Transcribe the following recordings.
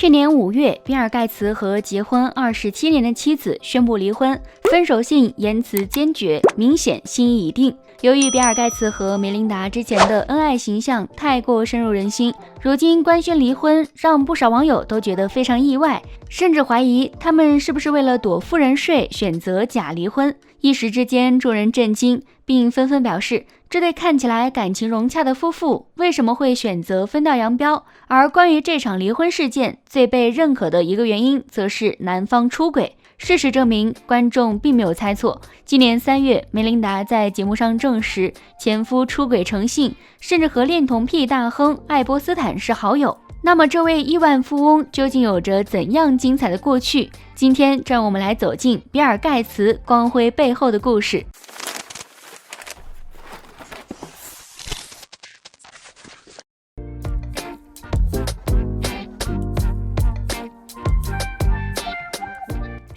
去年5月，比尔·盖茨和结婚27年的妻子宣布离婚，分手信言辞坚决，明显心意已定。由于比尔·盖茨和梅琳达之前的恩爱形象太过深入人心，如今官宣离婚，让不少网友都觉得非常意外，甚至怀疑他们是不是为了躲富人税选择假离婚。一时之间，众人震惊，并纷纷表示，这对看起来感情融洽的夫妇为什么会选择分道扬镳？而关于这场离婚事件，最被认可的一个原因，则是男方出轨。事实证明，观众并没有猜错。今年3月，梅琳达在节目上证实前夫出轨成性，甚至和恋童癖大亨爱泼斯坦是好友。那么这位亿万富翁究竟有着怎样精彩的过去？今天让我们来走进比尔·盖茨光辉背后的故事。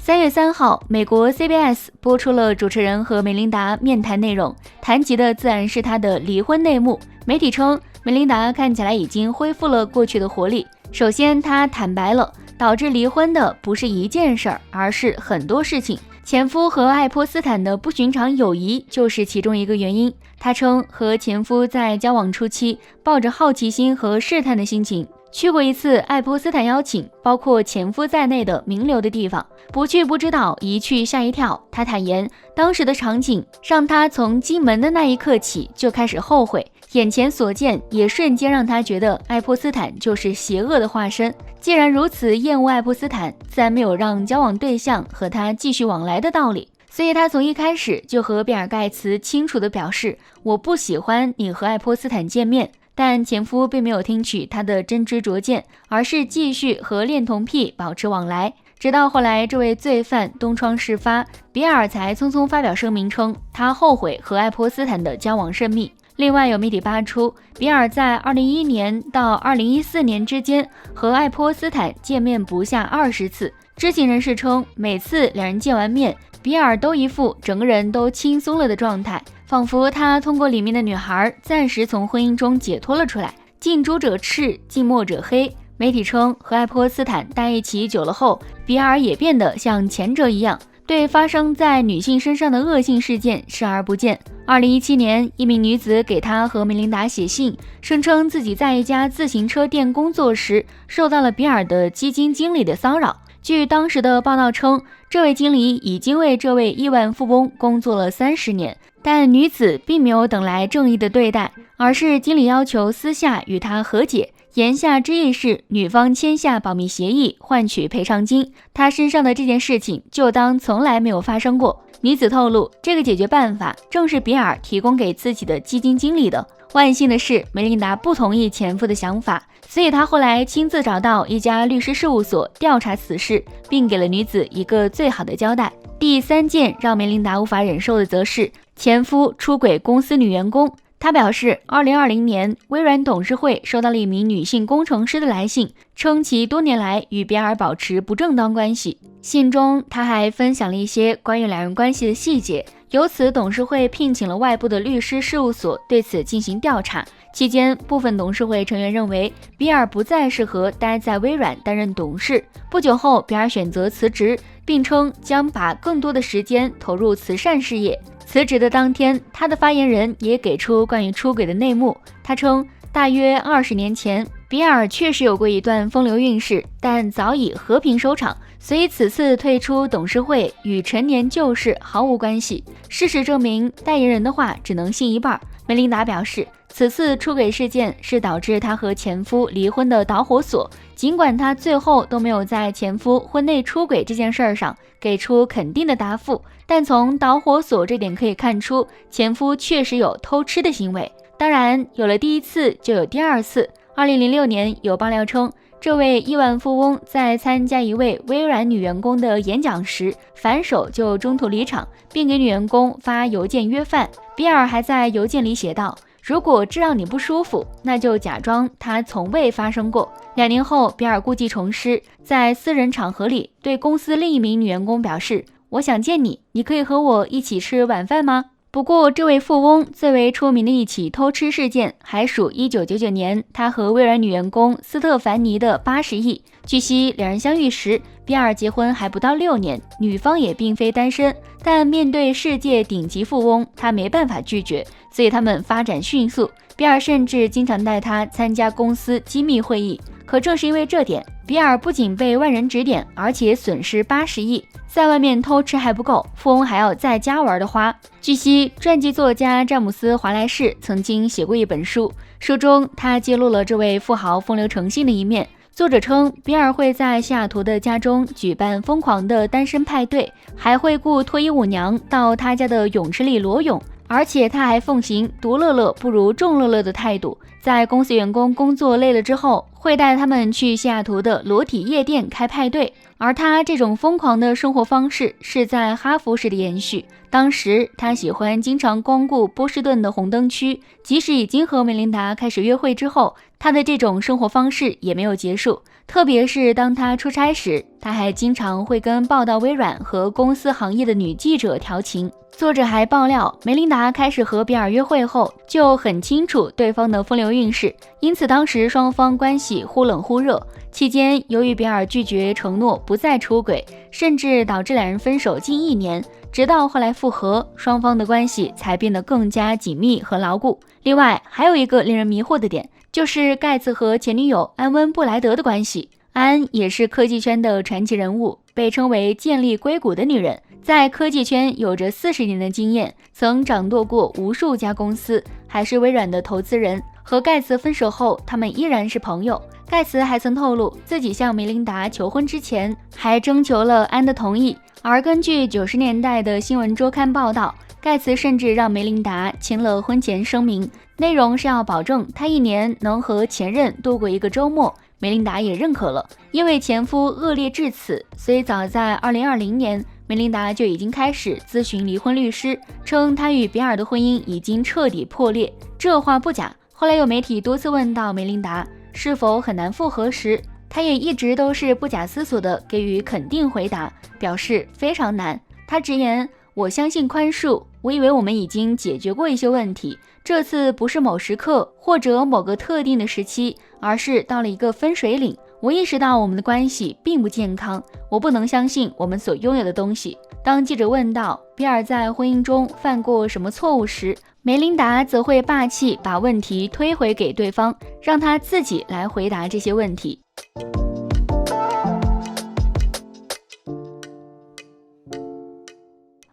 3月3号，美国 CBS 播出了主持人和梅琳达面谈内容，谈及的自然是她的离婚内幕。媒体称，梅琳达看起来已经恢复了过去的活力。首先，她坦白了，导致离婚的不是一件事儿，而是很多事情。前夫和爱泼斯坦的不寻常友谊就是其中一个原因。她称，和前夫在交往初期，抱着好奇心和试探的心情，去过一次爱泼斯坦邀请包括前夫在内的名流的地方，不去不知道，一去吓一跳。他坦言，当时的场景让他从进门的那一刻起就开始后悔，眼前所见也瞬间让他觉得爱泼斯坦就是邪恶的化身。既然如此厌恶爱泼斯坦，自然没有让交往对象和他继续往来的道理。所以他从一开始就和比尔·盖茨清楚地表示，我不喜欢你和爱泼斯坦见面。但前夫并没有听取他的真知灼见，而是继续和恋童癖保持往来。直到后来这位罪犯东窗事发，比尔才匆匆发表声明称，他后悔和爱泼斯坦的交往甚密。另外有媒体扒出，比尔在2011年到2014年之间和爱泼斯坦见面不下20次。知情人士称，每次两人见完面，比尔都一副整个人都轻松了的状态，仿佛他通过里面的女孩暂时从婚姻中解脱了出来。近朱者赤，近墨者黑。媒体称，和爱泼斯坦待一起久了后，比尔也变得像前者一样，对发生在女性身上的恶性事件视而不见。2017年，一名女子给他和梅琳达写信，声称自己在一家自行车店工作时，受到了比尔的基金经理的骚扰。据当时的报道称，这位经理已经为这位亿万富翁工作了30年，但女子并没有等来正义的对待，而是经理要求私下与他和解，言下之意是女方签下保密协议换取赔偿金，她身上的这件事情就当从来没有发生过。女子透露，这个解决办法正是比尔提供给自己的基金经理的。万幸的是，梅琳达不同意前夫的想法，所以他后来亲自找到一家律师事务所调查此事，并给了女子一个最好的交代。第3件让梅琳达无法忍受的则是前夫出轨公司女员工。他表示，2020年微软董事会收到了一名女性工程师的来信，称其多年来与比尔保持不正当关系。信中他还分享了一些关于两人关系的细节，由此董事会聘请了外部的律师事务所对此进行调查。期间，部分董事会成员认为比尔不再适合待在微软担任董事。不久后，比尔选择辞职，并称将把更多的时间投入慈善事业。辞职的当天，他的发言人也给出关于出轨的内幕。他称，大约20年前，比尔确实有过一段风流韵事，但早已和平收场，所以此次退出董事会与陈年旧事毫无关系。事实证明，代言人的话只能信一半。梅琳达表示，此次出轨事件是导致她和前夫离婚的导火索，尽管她最后都没有在前夫婚内出轨这件事上给出肯定的答复，但从导火索这点可以看出，前夫确实有偷吃的行为。当然，有了第一次就有第二次。2006年有爆料称，这位亿万富翁在参加一位微软女员工的演讲时，反手就中途离场，并给女员工发邮件约饭。比尔还在邮件里写道，如果这让你不舒服，那就假装它从未发生过。2年后，比尔故技重施，在私人场合里对公司另一名女员工表示，我想见你，你可以和我一起吃晚饭吗？不过，这位富翁最为出名的一起偷吃事件，还属1999年他和微软女员工斯特凡尼的80亿。据悉，两人相遇时，比尔结婚还不到6年，女方也并非单身，但面对世界顶级富翁，他没办法拒绝，所以他们发展迅速。比尔甚至经常带他参加公司机密会议。可正是因为这点，比尔不仅被万人指点，而且损失80亿。在外面偷吃还不够，富翁还要在家玩的花。据悉，传记作家詹姆斯·华莱士曾经写过一本书，书中他揭露了这位富豪风流成性的一面。作者称，比尔会在西雅图的家中举办疯狂的单身派对，还会雇脱衣舞娘到他家的泳池里裸泳，而且他还奉行独乐乐不如众乐乐的态度，在公司员工工作累了之后，会带他们去西雅图的裸体夜店开派对。而他这种疯狂的生活方式是在哈佛时的延续。当时他喜欢经常光顾波士顿的红灯区，即使已经和梅琳达开始约会之后，他的这种生活方式也没有结束。特别是当他出差时，他还经常会跟报道微软和公司行业的女记者调情。作者还爆料，梅琳达开始和比尔约会后，就很清楚对方的风流韵事，因此当时双方关系忽冷忽热。期间，由于比尔拒绝承诺不再出轨，甚至导致两人分手近1年，直到后来复合，双方的关系才变得更加紧密和牢固。另外，还有一个令人迷惑的点，就是盖茨和前女友安温布莱德的关系。安也是科技圈的传奇人物，被称为建立硅谷的女人，在科技圈有着40年的经验，曾掌舵过无数家公司，还是微软的投资人。和盖茨分手后，他们依然是朋友。盖茨还曾透露，自己向梅琳达求婚之前，还征求了安的同意。而根据90年代的新闻周刊报道，盖茨甚至让梅琳达签了婚前声明，内容是要保证他1年能和前任度过一个周末。梅琳达也认可了。因为前夫恶劣至此，所以早在2020年，梅琳达就已经开始咨询离婚律师，称她与比尔的婚姻已经彻底破裂。这话不假。后来有媒体多次问到梅琳达是否很难复合时，她也一直都是不假思索地给予肯定回答，表示非常难。她直言，我相信宽恕，我以为我们已经解决过一些问题，这次不是某时刻或者某个特定的时期，而是到了一个分水岭。我意识到我们的关系并不健康，我不能相信我们所拥有的东西。当记者问到比尔在婚姻中犯过什么错误时，梅琳达则会霸气把问题推回给对方，让他自己来回答这些问题。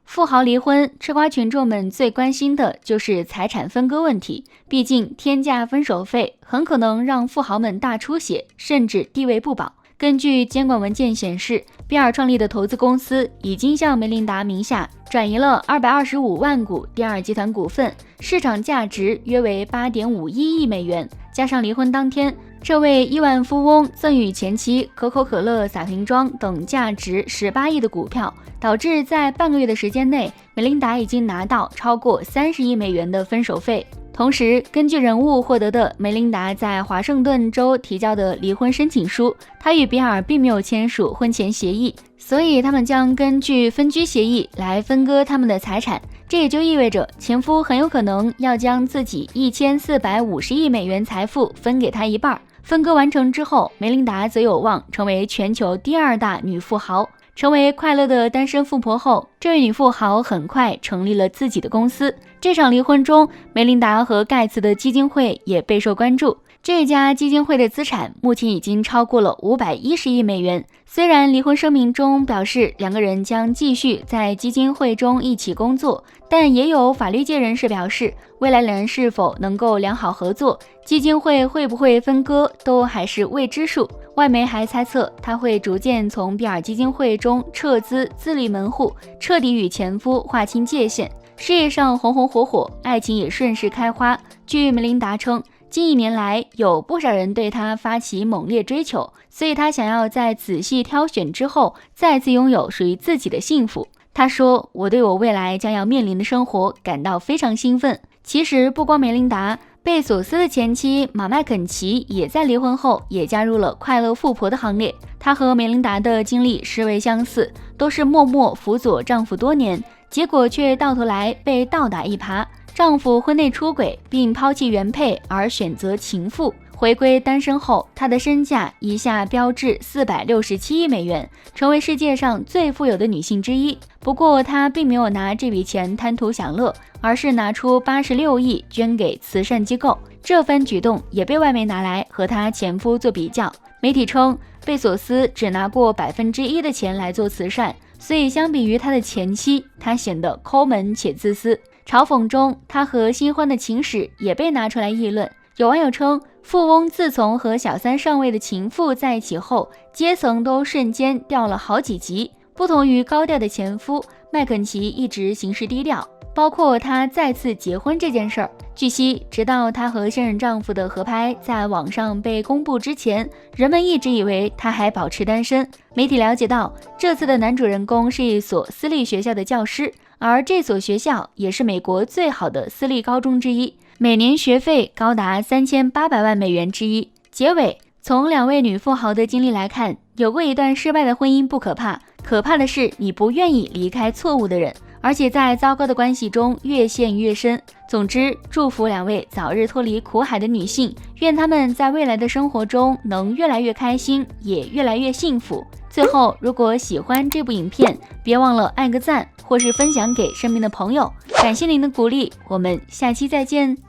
富豪离婚，吃瓜群众们最关心的就是财产分割问题。毕竟天价分手费很可能让富豪们大出血，甚至地位不保。根据监管文件显示，比尔创立的投资公司已经向梅琳达名下转移了225万股第二集团股份，市场价值约为8.51亿美元。加上离婚当天，这位亿万富翁赠与前妻可口可乐洒瓶装等价值18亿的股票，导致在半个月的时间内，梅琳达已经拿到超过30亿美元的分手费。同时，根据人物获得的梅琳达在华盛顿州提交的离婚申请书，她与比尔并没有签署婚前协议，所以他们将根据分居协议来分割他们的财产。这也就意味着前夫很有可能要将自己1450亿美元财富分给他一半。分割完成之后，梅琳达则有望成为全球第2大女富豪。成为快乐的单身富婆后，这位女富豪很快成立了自己的公司。这场离婚中，梅琳达和盖茨的基金会也备受关注。这家基金会的资产目前已经超过了510亿美元。虽然离婚声明中表示两个人将继续在基金会中一起工作，但也有法律界人士表示，未来两人是否能够良好合作，基金会会不会分割，都还是未知数。外媒还猜测他会逐渐从比尔基金会中撤资，自立门户，彻底与前夫划清界限。事业上红红火火，爱情也顺势开花。据梅琳达称，近1年来有不少人对她发起猛烈追求，所以她想要在仔细挑选之后再次拥有属于自己的幸福。她说，我对我未来将要面临的生活感到非常兴奋。其实不光梅琳达，贝索斯的前妻马麦肯齐也在离婚后也加入了快乐富婆的行列。她和梅琳达的经历实为相似，都是默默辅佐丈夫多年，结果却到头来被倒打一耙。丈夫婚内出轨并抛弃原配而选择情妇，回归单身后，她的身价一下飙至467亿美元，成为世界上最富有的女性之一。不过她并没有拿这笔钱贪图享乐，而是拿出86亿捐给慈善机构。这番举动也被外媒拿来和她前夫做比较。媒体称，贝索斯只拿过1%的钱来做慈善，所以相比于他的前妻，他显得抠门且自私。嘲讽中，他和新欢的情史也被拿出来议论。有网友称，富翁自从和小三上位的情妇在一起后，阶层都瞬间掉了好几级。不同于高调的前夫，麦肯齐一直行事低调，包括他再次结婚这件事儿。据悉，直到她和现任丈夫的合拍在网上被公布之前，人们一直以为她还保持单身。媒体了解到，这次的男主人公是一所私立学校的教师，而这所学校也是美国最好的私立高中之一，每年学费高达3800万美元之一。结尾，从两位女富豪的经历来看，有过一段失败的婚姻不可怕，可怕的是你不愿意离开错误的人，而且在糟糕的关系中越陷越深。总之，祝福两位早日脱离苦海的女性，愿她们在未来的生活中能越来越开心，也越来越幸福。最后，如果喜欢这部影片，别忘了按个赞，或是分享给身边的朋友。感谢您的鼓励，我们下期再见。